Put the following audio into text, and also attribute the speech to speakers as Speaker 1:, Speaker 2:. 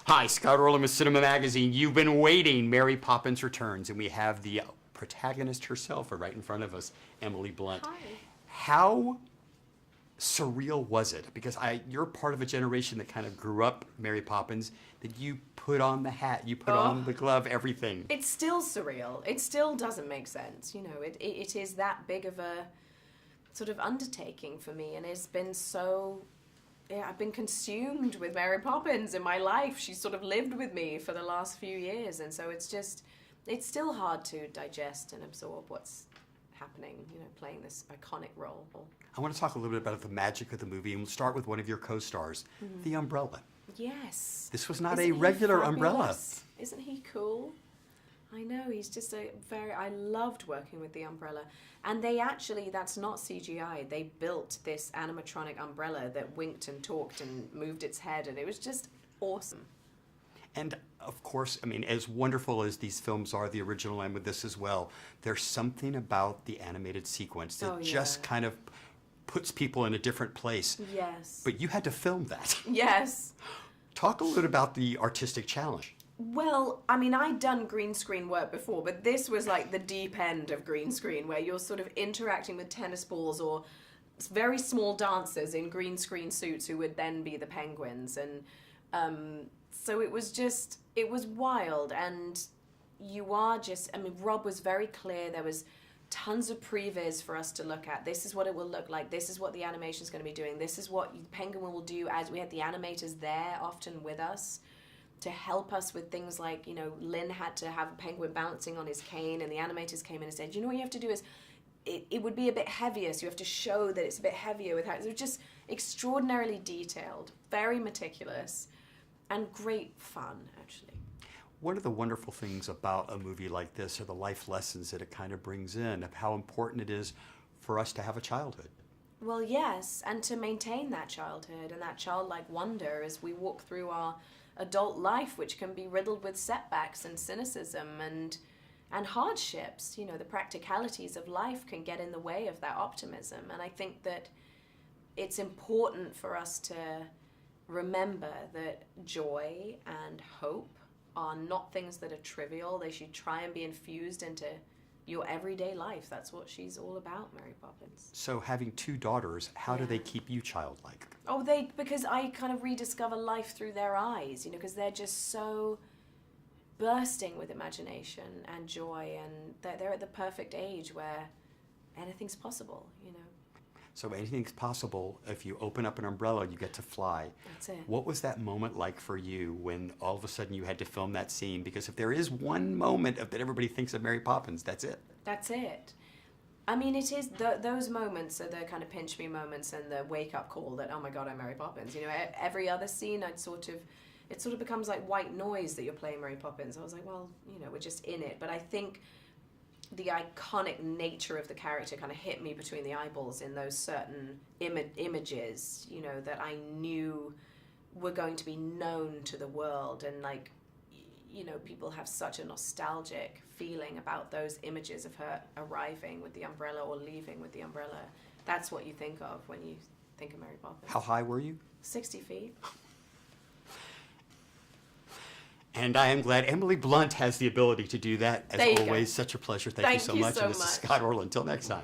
Speaker 1: Hi, Scott Orland with CINEMA-Magazin. You've been waiting. Mary Poppins returns, and we have the protagonist herself right in front of us, Emily Blunt.
Speaker 2: Hi.
Speaker 1: How surreal was it? Because you're part of a generation that kind of grew up Mary Poppins, that you put on the hat, you put on the glove, everything.
Speaker 2: It's still surreal. It still doesn't make sense. You know, it is that big of a sort of undertaking for me, and it's been so... Yeah, I've been consumed with Mary Poppins in my life. She's sort of lived with me for the last few years, and so it's still hard to digest and absorb what's happening, you know, playing this iconic role.
Speaker 1: I want to talk a little bit about the magic of the movie, and we'll start with one of your co-stars, the umbrella.
Speaker 2: Yes.
Speaker 1: This was not
Speaker 2: Isn't
Speaker 1: a regular
Speaker 2: he
Speaker 1: umbrella.
Speaker 2: fabulous? Isn't he cool? I know, he's just I loved working with the umbrella. And they actually, that's not CGI, they built this animatronic umbrella that winked and talked and moved its head, and it was just awesome.
Speaker 1: And of course, I mean, as wonderful as these films are, the original and with this as well, there's something about the animated sequence that just kind of puts people in a different place.
Speaker 2: Yes.
Speaker 1: But you had to film that.
Speaker 2: Yes.
Speaker 1: Talk a little bit about the artistic challenge.
Speaker 2: Well, I mean, I'd done green screen work before, but this was like the deep end of green screen, where you're sort of interacting with tennis balls or very small dancers in green screen suits who would then be the penguins. And so it was wild. And you are just, I mean, Rob was very clear. There was tons of previs for us to look at. This is what it will look like. This is what the animation is going to be doing. This is what Penguin will do, as we had the animators there often with us to help us with things like, you know, Lynn had to have a penguin bouncing on his cane, and the animators came in and said, you know what you have to do is, it would be a bit heavier, so you have to show that it's a bit heavier with how, it was just extraordinarily detailed, very meticulous, and great fun, actually.
Speaker 1: One of the wonderful things about a movie like this are the life lessons that it kind of brings in, of how important it is for us to have a childhood.
Speaker 2: Well, yes, and to maintain that childhood and that childlike wonder as we walk through our adult life, which can be riddled with setbacks and cynicism and hardships. You know, the practicalities of life can get in the way of that optimism. And I think that it's important for us to remember that joy and hope are not things that are trivial. They should try and be infused into your everyday life. That's what she's all about, Mary Poppins.
Speaker 1: So having two daughters, how do they keep you childlike?
Speaker 2: Oh, because I kind of rediscover life through their eyes, you know, because they're just so bursting with imagination and joy, and they're at the perfect age where anything's possible, you know.
Speaker 1: So anything's possible. If you open up an umbrella, you get to fly.
Speaker 2: That's it.
Speaker 1: What was that moment like for you when all of a sudden you had to film that scene? Because if there is one moment that everybody thinks of Mary Poppins, that's it.
Speaker 2: That's it. I mean, it is, those moments are the kind of pinch me moments and the wake-up call that, oh my God, I'm Mary Poppins. You know, every other scene it sort of becomes like white noise that you're playing Mary Poppins. I was like, well, you know, we're just in it. But I think the iconic nature of the character kind of hit me between the eyeballs in those certain images, you know, that I knew were going to be known to the world. And like, you know, people have such a nostalgic feeling about those images of her arriving with the umbrella or leaving with the umbrella. That's what you think of when you think of Mary Poppins.
Speaker 1: How high were you?
Speaker 2: 60 feet.
Speaker 1: And I am glad Emily Blunt has the ability to do that. As always, such a pleasure. Thank you so much. And this is Scott Orland. Until next time.